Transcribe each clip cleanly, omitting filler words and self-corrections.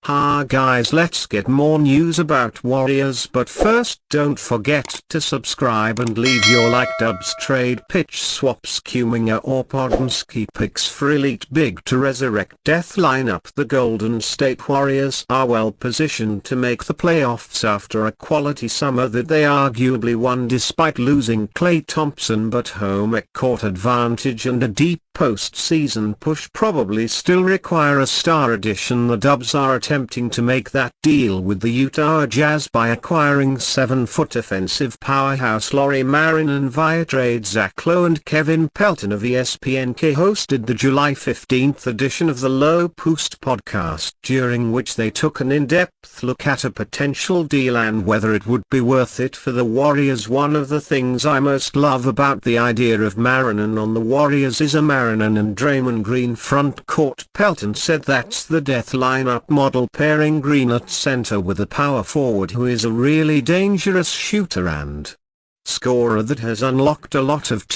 Ha guys, let's get more news about Warriors, but first don't forget to subscribe and leave your like. Dubs trade pitch swaps Kuminga or Podomski picks for Elite Big to resurrect death lineup. The Golden State Warriors are well positioned to make the playoffs after a quality summer that they arguably won despite losing Klay Thompson, but home court advantage and a deep post-season push probably still require a star addition. The Dubs are attempting to make that deal with the Utah Jazz by acquiring 7-foot offensive powerhouse Lauri Markkanen via trade. Zach Lowe and Kevin Pelton of ESPN hosted the July 15th edition of the Low Post podcast, during which they took an in-depth look at a potential deal and whether it would be worth it for the Warriors. One of the things I most love about the idea of Markkanen on the Warriors is a Markkanen and Draymond Green front court. Pelton said that's the death lineup model, pairing Green at center with a power forward who is a really dangerous shooter and scorer that has unlocked a lot of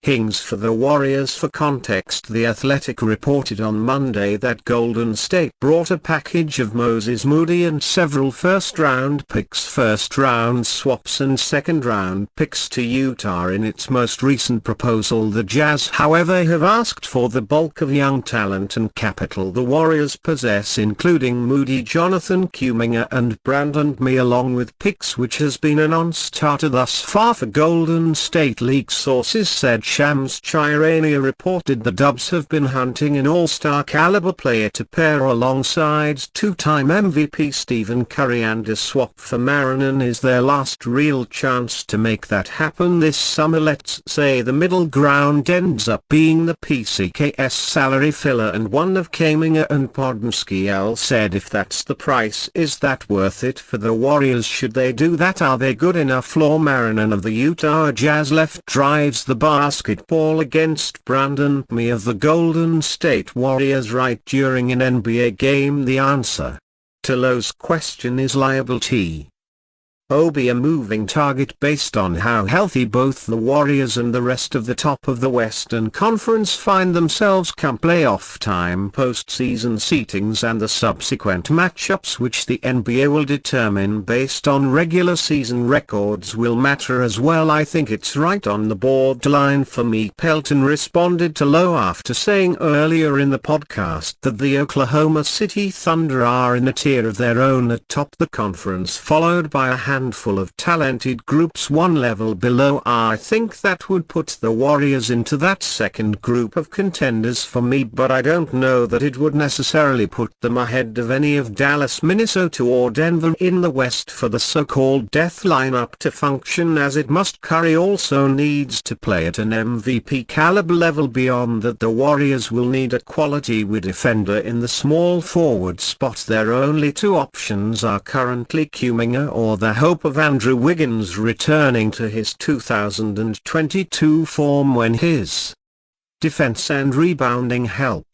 Hings for the Warriors. For context, The Athletic reported on Monday that Golden State brought a package of Moses Moody and several first-round picks, first-round swaps and second-round picks to Utah in its most recent proposal. The Jazz, however, have asked for the bulk of young talent and capital the Warriors possess, including Moody, Jonathan Kuminga and Brandon Me, along with picks, which has been a non-starter thus far for Golden State. League sources said Shams Charania reported the Dubs have been hunting an all-star caliber player to pair alongside two-time MVP Stephen Curry, and a swap for Markkanen is their last real chance to make that happen this summer. Let's say the middle ground ends up being the PCKS salary filler and one of Kuminga and Podomski. L said, if that's the price, is that worth it for the Warriors? Should they do that? Are they good enough? Markkanen of the Utah Jazz left drives the basketball against Brandon Me of the Golden State Warriors right during an NBA game. The answer to Lowe's question is liable to be a moving target based on how healthy both the Warriors and the rest of the top of the Western Conference find themselves come playoff time. Postseason seedings and the subsequent matchups, which the NBA will determine based on regular season records, will matter as well. I think it's right on the borderline for me. Pelton responded to Lowe after saying earlier in the podcast that the Oklahoma City Thunder are in a tier of their own atop the conference, followed by a handful of talented groups one level below. I think that would put the Warriors into that second group of contenders for me, but I don't know that it would necessarily put them ahead of any of Dallas, Minnesota or Denver in the West. For the so-called death lineup to function as it must, Curry also needs to play at an MVP caliber level. Beyond that, the Warriors will need a quality defender in the small forward spot. Their only two options are currently Kuminga or the hope of Andrew Wiggins returning to his 2022 form when his defense and rebounding help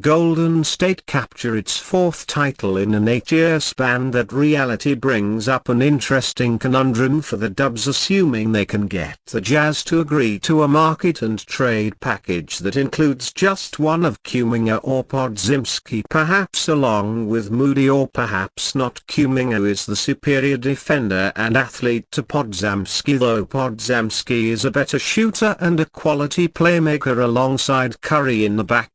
Golden State capture its fourth title in an 8-year span. That reality brings up an interesting conundrum for the Dubs, assuming they can get the Jazz to agree to a market and trade package that includes just one of Kuminga or Podziemski, perhaps along with Moody, or perhaps not. Kuminga is the superior defender and athlete to Podziemski, though Podziemski is a better shooter and a quality playmaker alongside Curry in the backcourt.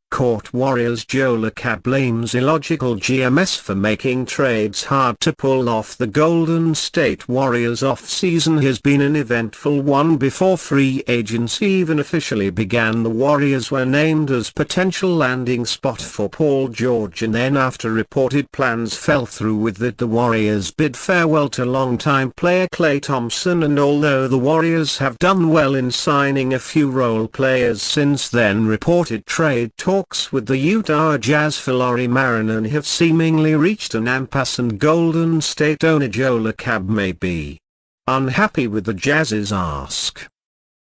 Warriors Joe Lacob blames illogical GMS for making trades hard to pull off. The Golden State Warriors off-season has been an eventful one. Before free agency even officially began, the Warriors were named as potential landing spot for Paul George, and then after reported plans fell through with that, the Warriors bid farewell to longtime player Klay Thompson. And although the Warriors have done well in signing a few role players since then, reported trade talks with the Utah Jazz for Lauri Markkanen have seemingly reached an impasse, and Golden State owner Joe Lacob may be unhappy with the Jazz's ask.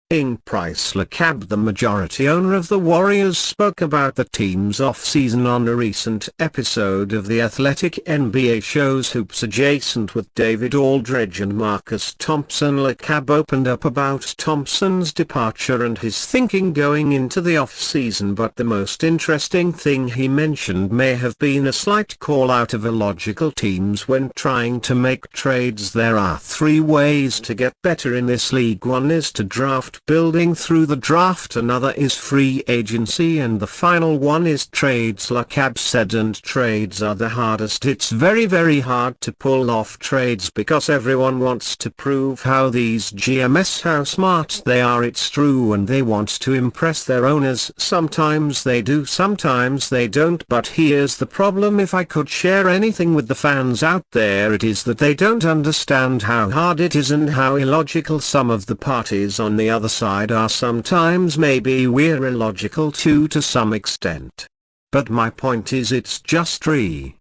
Price Lacab, the majority owner of the Warriors, spoke about the team's off-season on a recent episode of the Athletic NBA show's Hoops Adjacent with David Aldridge and Marcus Thompson. Lacab opened up about Thompson's departure and his thinking going into the off-season, but the most interesting thing he mentioned may have been a slight call-out of illogical teams when trying to make trades. There are three ways to get better in this league. One is to draft building through the draft, another is free agency, and the final one is trades, Lacab said. And trades are the hardest. It's very hard to pull off trades because everyone wants to prove how these GMs how smart they are. It's true, and they want to impress their owners. Sometimes they do, sometimes they don't, but here's the problem. If I could share anything with the fans out there, it is that they don't understand how hard it is and how illogical some of the parties on the other side are. Sometimes maybe we're illogical too to some extent. But my point is, it's just really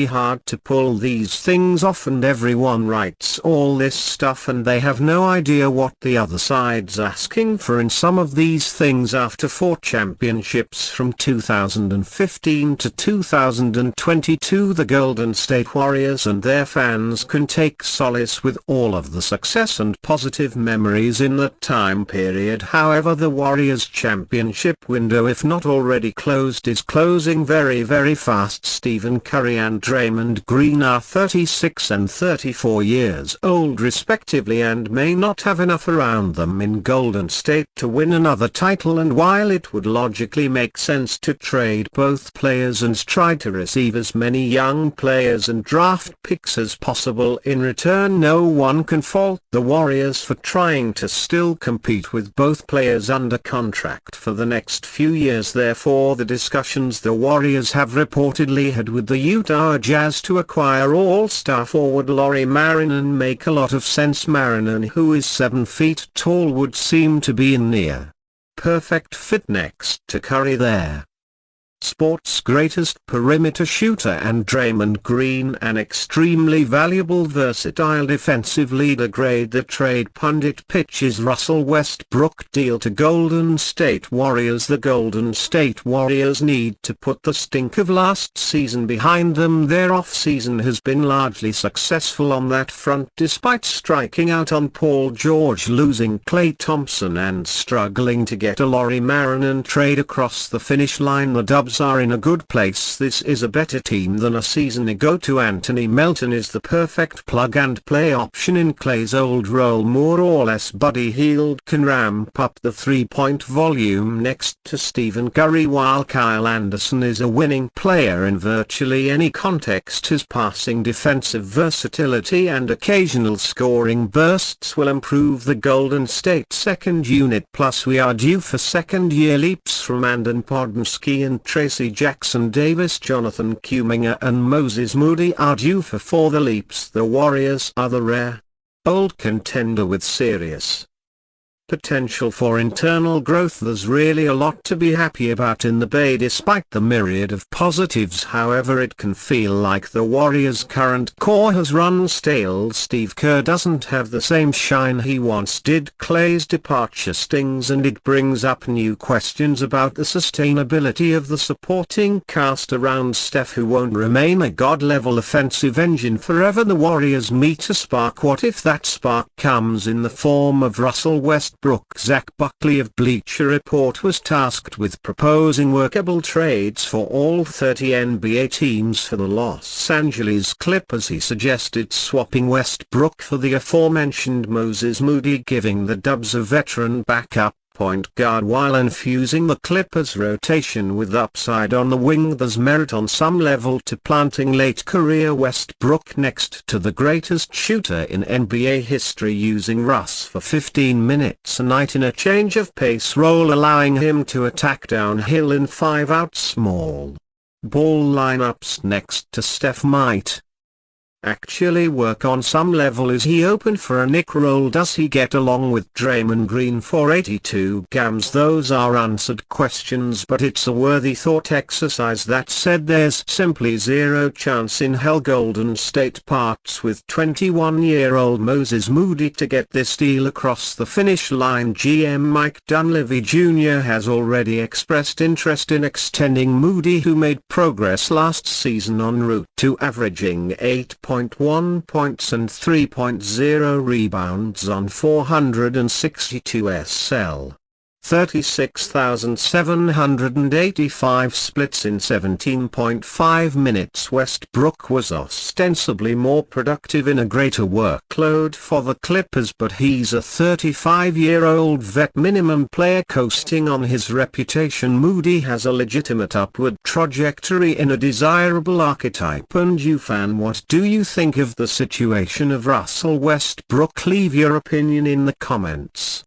hard to pull these things off, and everyone writes all this stuff and they have no idea what the other side's asking for in some of these things. After 4 championships from 2015 to 2022, the Golden State Warriors and their fans can take solace with all of the success and positive memories in that time period. However, the Warriors championship window, if not already closed, is closing very fast. Stephen Curry and Draymond Green are 36 and 34 years old respectively and may not have enough around them in Golden State to win another title, and while it would logically make sense to trade both players and try to receive as many young players and draft picks as possible in return, no one can fault the Warriors for trying to still compete with both players under contract for the next few years. Therefore, the discussions the Warriors have reportedly had with the Utah Jazz to acquire all-star forward Lauri Markkanen make a lot of sense. Markkanen, who is 7 feet tall, would seem to be in near perfect fit next to Curry there. Sports' greatest perimeter shooter, and Draymond Green an extremely valuable versatile defensive leader. Grade the trade pundit pitches Russell Westbrook deal to Golden State Warriors. The Golden State Warriors need to put the stink of last season behind them. Their off-season has been largely successful on that front, despite striking out on Paul George, losing Klay Thompson, and struggling to get a Lauri Markkanen trade across the finish line. The Dubs are in a good place. This is a better team than a season ago. To Anthony Melton is the perfect plug-and-play option in Klay's old role. More or less Buddy Hield can ramp up the three-point volume next to Stephen Curry, while Kyle Anderson is a winning player in virtually any context. His passing, defensive versatility and occasional scoring bursts will improve the Golden State second unit. Plus, we are due for second-year leaps from Andon Podmski and Tracy Jackson-Davis. Jonathan Kuminga and Moses Moody are due for the leaps. The Warriors are the rare old contender with serious potential for internal growth. There's really a lot to be happy about in the Bay despite the myriad of positives. However, it can feel like the Warriors' current core has run stale. Steve Kerr doesn't have the same shine he once did. Klay's departure stings, and it brings up new questions about the sustainability of the supporting cast around Steph, who won't remain a god-level offensive engine forever. The Warriors meet a spark. What if that spark comes in the form of Russell Westbrook? Zach Buckley of Bleacher Report was tasked with proposing workable trades for all 30 NBA teams for the Los Angeles Clippers. He suggested swapping Westbrook for the aforementioned Moses Moody, giving the Dubs a veteran backup point guard while infusing the Clippers' rotation with upside on the wing. There's merit on some level to planting late career Westbrook next to the greatest shooter in NBA history, using Russ for 15 minutes a night in a change of pace role, allowing him to attack downhill in 5-out small ball lineups next to Steph. Might actually work on some level? Is he open for a Nick role? Does he get along with Draymond Green for 82 games? Those are unanswered questions, but it's a worthy thought exercise. That said, there's simply zero chance in hell Golden State parts with 21-year-old Moses Moody to get this deal across the finish line. GM Mike Dunleavy Jr. has already expressed interest in extending Moody, who made progress last season en route to averaging 8.1 points and 3.0 rebounds on 462 SL. 36,785 splits in 17.5 minutes. Westbrook was ostensibly more productive in a greater workload for the Clippers, but he's a 35-year-old vet minimum player coasting on his reputation. Moody has a legitimate upward trajectory in a desirable archetype. And you fan, what do you think of the situation of Russell Westbrook? Leave your opinion in the comments.